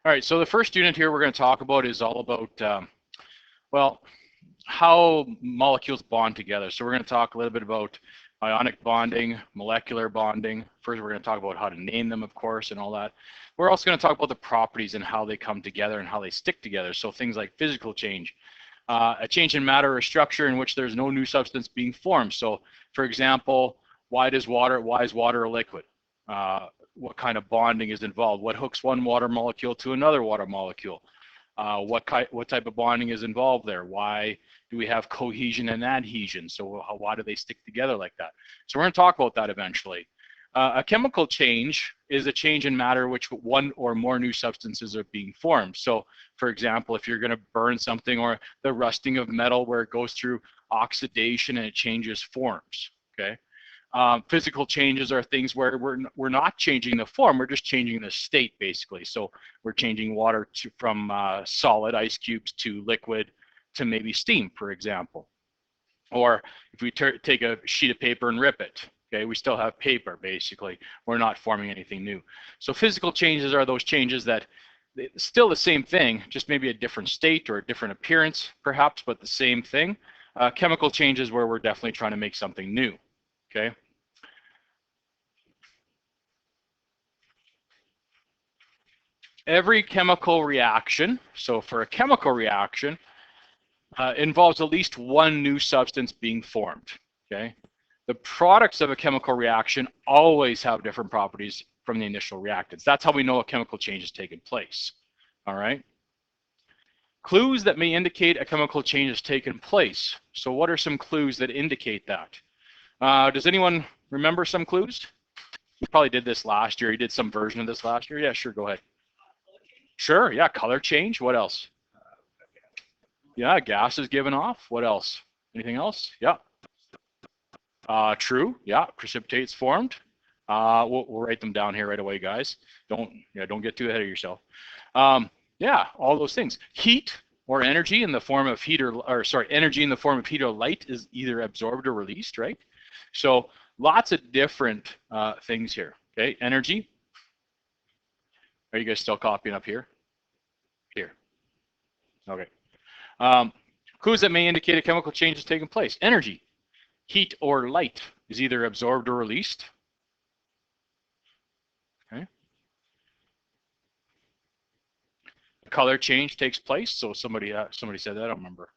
All right, so the first unit here we're going to talk about is all about, well, how molecules bond together. So we're going to talk a little bit about ionic bonding, molecular bonding. First, we're going to talk about how to name them, of course, and all that. We're also going to talk about the properties and how they come together and how they stick together. So things like physical change, a change in matter or structure in which there's no new substance being formed. So, for example, why is water a liquid? What kind of bonding is involved? What hooks one water molecule to another water molecule? What type of bonding is involved there? Why do we have cohesion and adhesion? So why do they stick together like that? So we're going to talk about that eventually. A chemical change is a change in matter which one or more new substances are being formed. So for example, if you're going to burn something, or the rusting of metal where it goes through oxidation and it changes forms, okay? Physical changes are things where we're not changing the form, we're just changing the state basically. So we're changing water from solid ice cubes to liquid to maybe steam, for example. Or if we take a sheet of paper and rip it, okay, we still have paper basically. We're not forming anything new. So physical changes are those changes that still the same thing, just maybe a different state or a different appearance perhaps, but the same thing. Chemical changes where we're definitely trying to make something new, okay? Every chemical reaction, so for a chemical reaction, involves at least one new substance being formed, okay? The products of a chemical reaction always have different properties from the initial reactants. That's how we know a chemical change has taken place, all right? Clues that may indicate a chemical change has taken place. So what are some clues that indicate that? Does anyone remember some clues? You probably did this last year. You did some version of this last year. Yeah, sure, go ahead. Sure, yeah, color change. What else? Yeah, gas is given off. What else? Anything else? Yeah. True. Yeah, precipitates formed. We'll write them down here right away, guys. Don't get too ahead of yourself. Yeah, all those things. Heat or energy in the form of heat energy in the form of heat or light is either absorbed or released, right? So lots of different things here. Okay, energy. Are you guys still copying up here? Here. Okay. Clues that may indicate a chemical change has taken place. Energy, heat or light is either absorbed or released. Okay. A color change takes place. So somebody said that, I don't remember.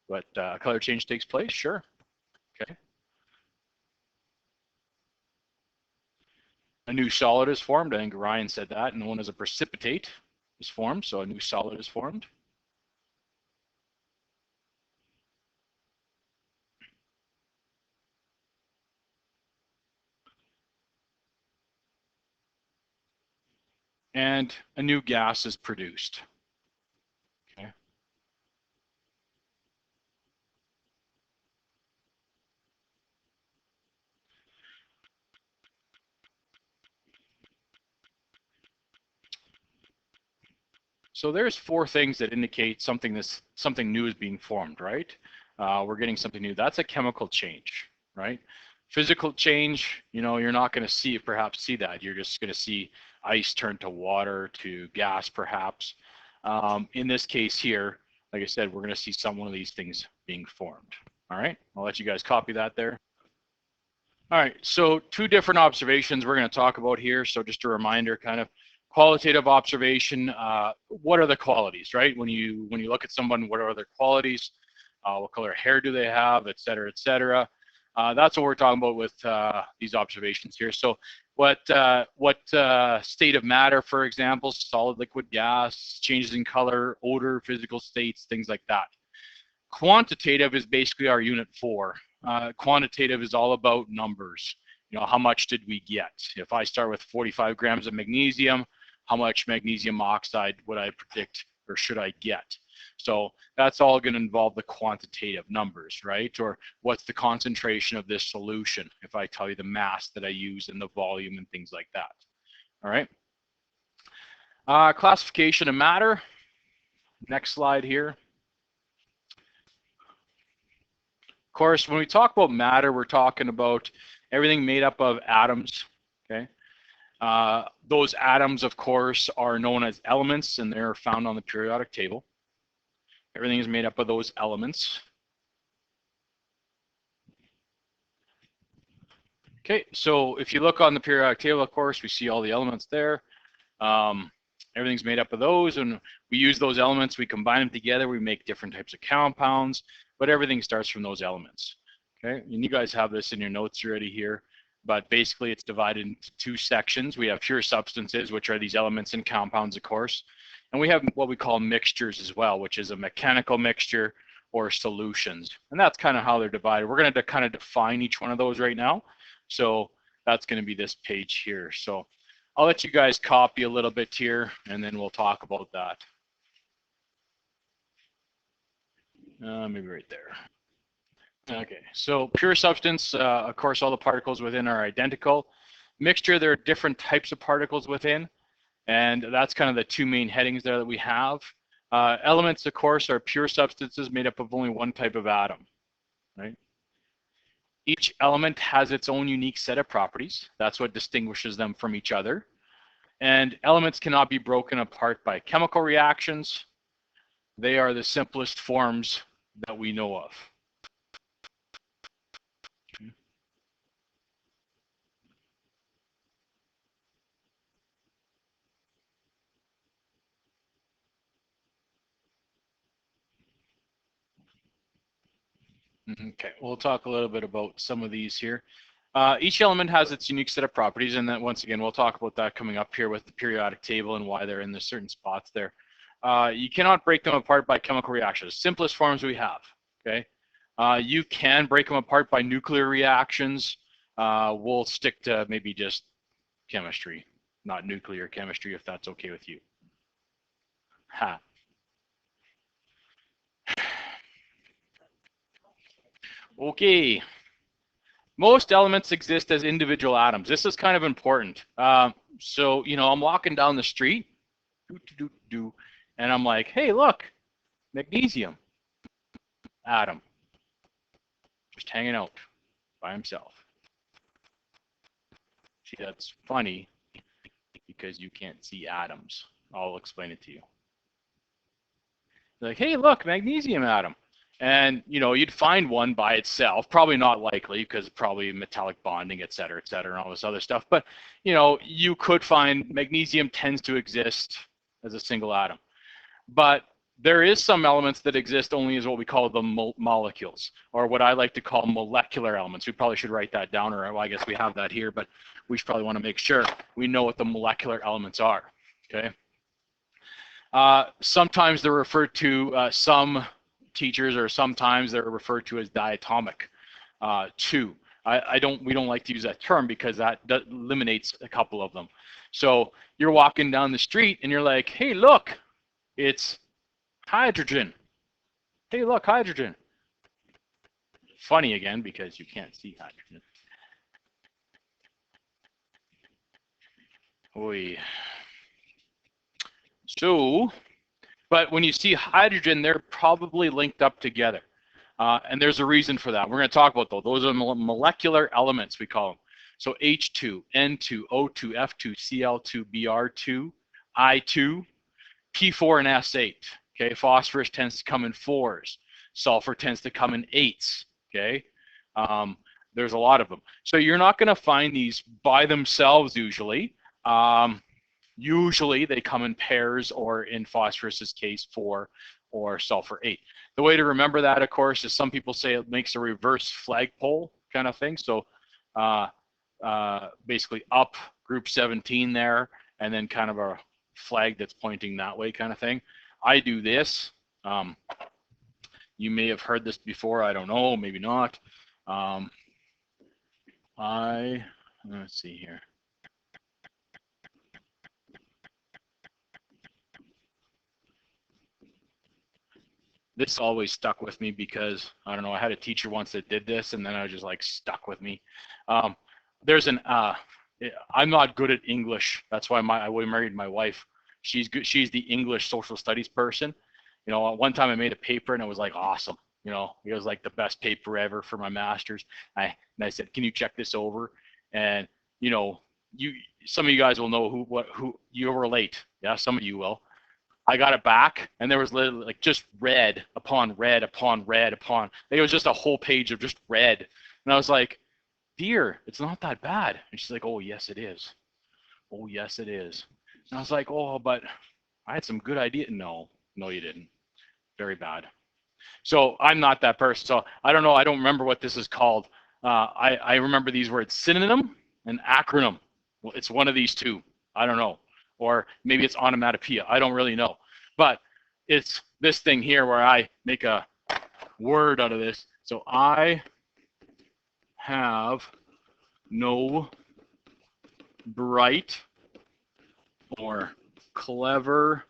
But color change takes place, sure. Okay. A new solid is formed. I think Ryan said that, known as a precipitate is formed. So a new solid is formed. And a new gas is produced. Okay. So there's four things that indicate something new is being formed, right? We're getting something new. That's a chemical change, right? Physical change, you're not going to perhaps see that. You're just going to see ice turn to water, to gas, perhaps. In this case here, like I said, we're going to see one of these things being formed. All right, I'll let you guys copy that there. All right, so two different observations we're going to talk about here. So just a reminder, kind of qualitative observation. What are the qualities, right? When you look at someone, what are their qualities? What color hair do they have, et cetera, et cetera. That's what we're talking about with these observations here. So what state of matter, for example, solid, liquid, gas, changes in color, odor, physical states, things like that. Quantitative is basically our unit 4. Quantitative is all about numbers. How much did we get? If I start with 45 grams of magnesium, how much magnesium oxide would I predict or should I get? So that's all going to involve the quantitative numbers, right? Or what's the concentration of this solution if I tell you the mass that I use and the volume and things like that. All right. Classification of matter. Next slide here. Of course, when we talk about matter, we're talking about everything made up of atoms, okay? Those atoms, of course, are known as elements, and they're found on the periodic table. Everything is made up of those elements. Okay, so if you look on the periodic table, of course, we see all the elements there. Everything's made up of those, and we use those elements, we combine them together, we make different types of compounds, but everything starts from those elements. Okay, and you guys have this in your notes already here, but basically it's divided into two sections. We have pure substances, which are these elements and compounds, of course, and we have what we call mixtures as well, which is a mechanical mixture or solutions, and that's kind of how they're divided. We're going to kind of define each one of those right now, so that's going to be this page here. So I'll let you guys copy a little bit here, and then we'll talk about that. Maybe right there. Okay, so pure substance, of course, all the particles within are identical. Mixture, there are different types of particles within, and that's kind of the two main headings there that we have. Elements, of course, are pure substances made up of only one type of atom, right? Each element has its own unique set of properties. That's what distinguishes them from each other. And elements cannot be broken apart by chemical reactions. They are the simplest forms that we know of. Okay, we'll talk a little bit about some of these here. Each element has its unique set of properties, and then once again, we'll talk about that coming up here with the periodic table and why they're in the certain spots there. You cannot break them apart by chemical reactions. Simplest forms we have, okay? You can break them apart by nuclear reactions. We'll stick to maybe just chemistry, not nuclear chemistry, if that's okay with you. Ha. Okay. Most elements exist as individual atoms. This is kind of important. So, you know, I'm walking down the street, and I'm like, hey, look, magnesium atom, just hanging out by himself. See, that's funny because you can't see atoms. I'll explain it to you. Like, hey, look, magnesium atom. And, you know, you'd find one by itself, probably not likely because probably metallic bonding, et cetera, and all this other stuff. But, you know, you could find magnesium tends to exist as a single atom. But there is some elements that exist only as what we call the molecules, or what I like to call molecular elements. We probably should write that down, or well, I guess we have that here, but we should probably want to make sure we know what the molecular elements are, okay? Sometimes they're referred to, some teachers, or sometimes they're referred to as diatomic too. We don't like to use that term because that eliminates a couple of them. So you're walking down the street and you're like, hey, look, it's hydrogen. Hey, look, hydrogen. Funny again because you can't see hydrogen. Oy. So, but when you see hydrogen, they're probably linked up together. And there's a reason for that. We're going to talk about those. Those are molecular elements, we call them. So H2, N2, O2, F2, Cl2, Br2, I2, P4, and S8. Okay, phosphorus tends to come in 4s. Sulfur tends to come in 8s. Okay, there's a lot of them. So you're not going to find these by themselves usually. Usually they come in pairs, or in phosphorus's case 4 or sulfur 8. The way to remember that, of course, is some people say it makes a reverse flagpole kind of thing. So basically up group 17 there, and then kind of a flag that's pointing that way kind of thing. I do this. You may have heard this before. I don't know, maybe not. Let's see here. This always stuck with me because, I don't know, I had a teacher once that did this, and then I was just like stuck with me. There's an, I'm not good at English. That's why I married my wife. She's good. She's the English social studies person. You know, one time I made a paper and it was like awesome. You know, it was like the best paper ever for my master's. And I said, can you check this over? And, you know, some of you guys will know who you'll relate. Yeah, some of you will. I got it back, and there was literally like just red upon red upon red upon. It was just a whole page of just red, and I was like, "Dear, it's not that bad." And she's like, "Oh yes, it is. Oh yes, it is." And I was like, "Oh, but I had some good idea." No, no, you didn't. Very bad. So I'm not that person. So I don't know. I don't remember what this is called. I remember these words: synonym and acronym. Well, it's one of these two. I don't know. Or maybe it's onomatopoeia. I don't really know. But it's this thing here where I make a word out of this. So I have no bright or clever.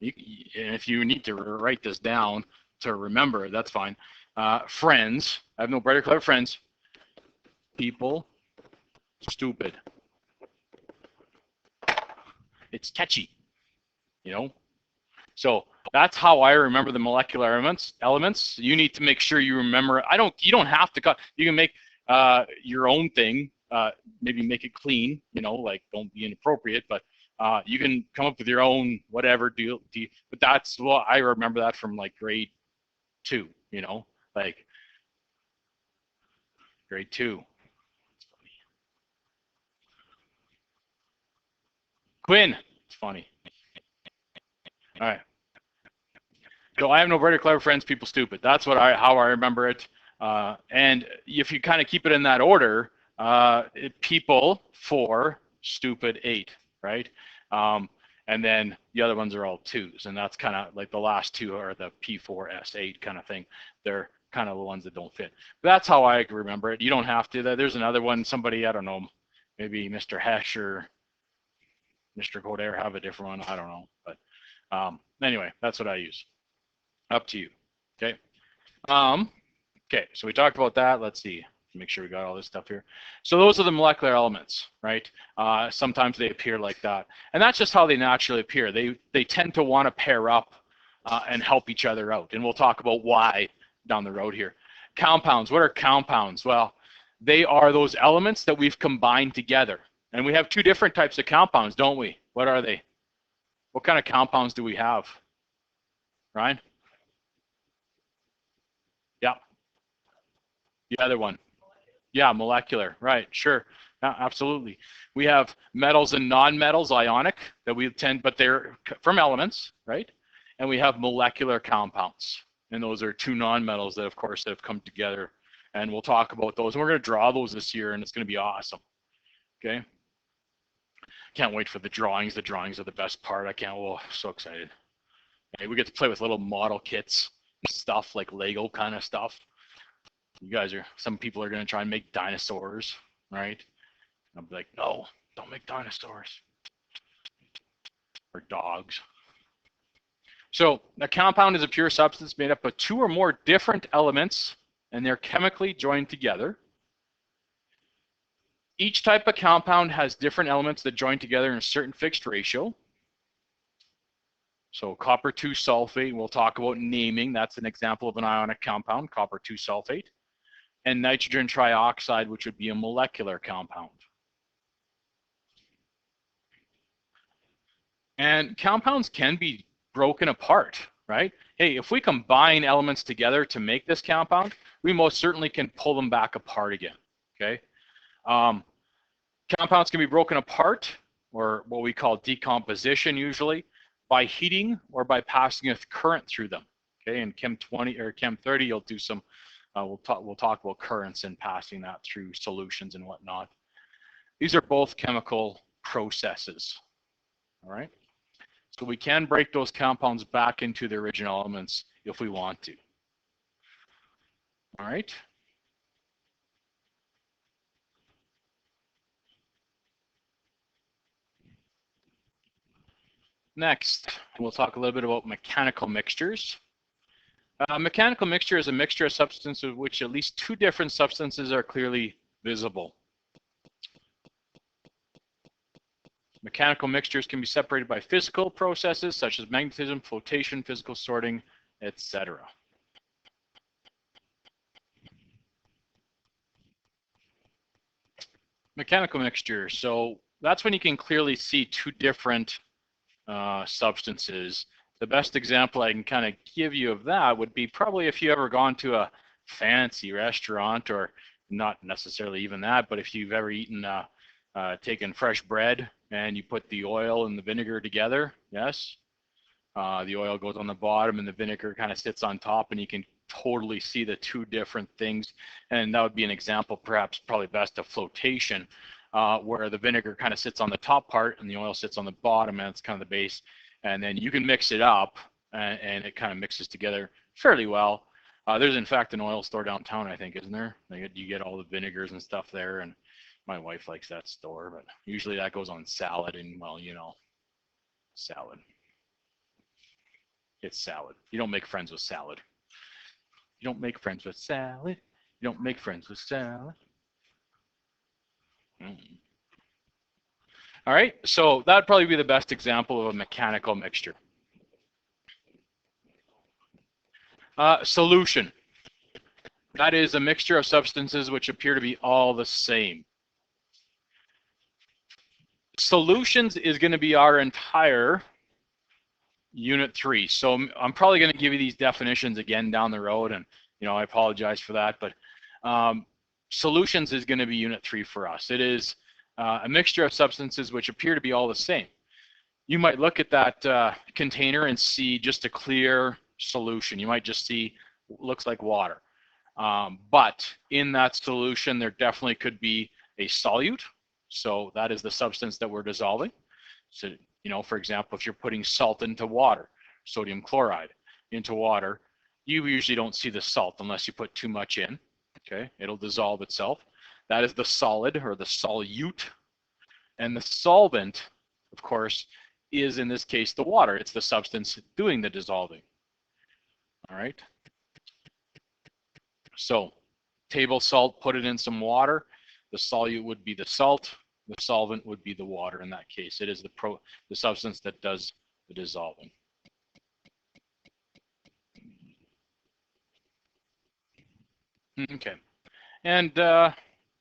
And if you need to write this down to remember, that's fine. Friends. I have no bright or clever friends. People stupid. It's catchy, you know. So that's how I remember the molecular elements. You need to make sure you remember. You don't have to cut. You can make your own thing. Maybe make it clean. You know, like don't be inappropriate, but you can come up with your own whatever deal. But that's what I remember that from like grade 2. You know, like grade 2. Quinn. It's funny. All right. So I have no very clever friends, people stupid. That's how I remember it. And if you kind of keep it in that order, people 4, stupid 8, right? And then the other ones are all 2s, and that's kind of like the last 2 are the P4S8 kind of thing. They're kind of the ones that don't fit. But that's how I remember it. You don't have to. There's another one. Somebody, I don't know, maybe Mr. Hesh or Mr. Coder have a different one. I don't know. But anyway, that's what I use. Up to you. Okay. Okay, so we talked about that. Let's see. Make sure we got all this stuff here. So those are the molecular elements, right? Sometimes they appear like that. And that's just how they naturally appear. They tend to want to pair up and help each other out. And we'll talk about why down the road here. Compounds. What are compounds? Well, they are those elements that we've combined together. And we have 2 different types of compounds, don't we? What are they? What kind of compounds do we have? Ryan? Yeah. The other one. Yeah, molecular. Right, sure. Yeah, absolutely. We have metals and non-metals, ionic, that we tend, but they're from elements, right? And we have molecular compounds. And those are 2 non-metals that, of course, have come together. And we'll talk about those. And we're going to draw those this year, and it's going to be awesome. Okay? Can't wait for the drawings. The drawings are the best part. Oh, so excited. Okay, we get to play with little model kits and stuff, like Lego kind of stuff. Some people are going to try and make dinosaurs, right? I'll be like, no, don't make dinosaurs. Or dogs. So a compound is a pure substance made up of 2 or more different elements, and they're chemically joined together. Each type of compound has different elements that join together in a certain fixed ratio. So copper 2 sulfate, we'll talk about naming. That's an example of an ionic compound, copper 2 sulfate. And nitrogen trioxide, which would be a molecular compound. And compounds can be broken apart, right? Hey, if we combine elements together to make this compound, we most certainly can pull them back apart again, okay? Compounds can be broken apart, or what we call decomposition usually, by heating or by passing a current through them, okay? In Chem 20 or Chem 30, you'll do some, we'll talk about currents and passing that through solutions and whatnot. These are both chemical processes, all right? So we can break those compounds back into the original elements if we want to. All right. Next, we'll talk a little bit about mechanical mixtures. Mechanical mixture is a mixture of substances of which at least 2 different substances are clearly visible. Mechanical mixtures can be separated by physical processes such as magnetism, flotation, physical sorting, etc. Mechanical mixture. So that's when you can clearly see two different substances. The best example I can kind of give you of that would be probably if you ever gone to a fancy restaurant, or not necessarily even that, but if you've ever eaten, taken fresh bread and you put the oil and the vinegar together, yes? The oil goes on the bottom and the vinegar kind of sits on top, and you can totally see the two different things. And that would be an example, perhaps probably best, of flotation, where the vinegar kind of sits on the top part and the oil sits on the bottom, and it's kind of the base. And then you can mix it up, and it kind of mixes together fairly well. There's in fact an oil store downtown, I think, isn't there? You get all the vinegars and stuff there, and my wife likes that store, but usually that goes on salad, and well, you know, salad. It's salad. You don't make friends with salad. You don't make friends with salad. You don't make friends with salad. All right, so that'd probably be the best example of a mechanical mixture. Solution. That is a mixture of substances which appear to be all the same. Solutions is going to be our entire Unit 3. So I'm probably going to give you these definitions again down the road, and you know, I apologize for that, but solutions is going to be Unit 3 for us. It is a mixture of substances which appear to be all the same. You might look at that container and see just a clear solution. You might just see, looks like water. But in that solution, there definitely could be a solute. So that is the substance that we're dissolving. So, you know, for example, if you're putting salt into water, sodium chloride into water, you usually don't see the salt unless you put too much in. Okay, it'll dissolve itself. That is the solid, or the solute. And the solvent, of course, is in this case the water. It's the substance doing the dissolving. All right. So table salt, put it in some water. The solute would be the salt. The solvent would be the water in that case. It is the substance that does the dissolving. Okay. And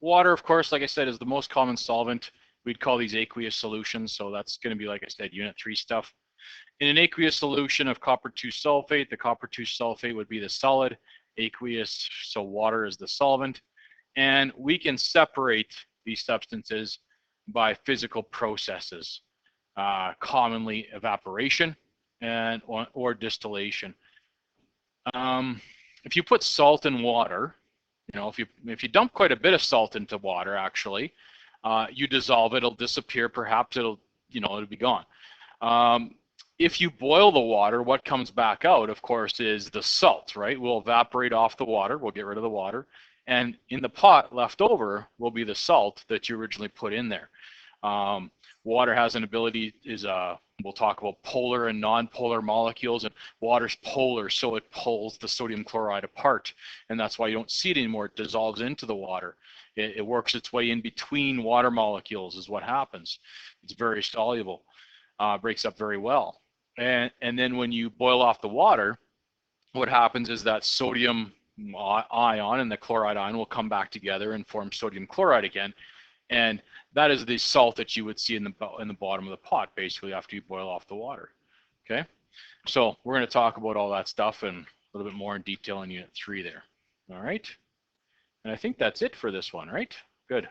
water, of course, like I said, is the most common solvent. We'd call these aqueous solutions. So that's going to be, like I said, Unit 3 stuff. In an aqueous solution of copper 2 sulfate, the copper 2 sulfate would be the solid. Aqueous, so water is the solvent. And we can separate these substances by physical processes, commonly evaporation and or distillation. If you put salt in water, you know, if you dump quite a bit of salt into water, actually, you dissolve it, it'll disappear. Perhaps it'll be gone. If you boil the water, what comes back out, of course, is the salt, right? We'll evaporate off the water. We'll get rid of the water. And in the pot left over will be the salt that you originally put in there. Water has an ability, we'll talk about polar and non-polar molecules, and water's polar, so it pulls the sodium chloride apart. And that's why you don't see it anymore. It dissolves into the water. It works its way in between water molecules is what happens. It's very soluble, breaks up very well. And then when you boil off the water, what happens is that sodium ion and the chloride ion will come back together and form sodium chloride again. And that is the salt that you would see in the bottom of the pot, basically, after you boil off the water. Okay, so we're going to talk about all that stuff in a little bit more in detail in Unit 3 there. All right, and I think that's it for this one, right? Good.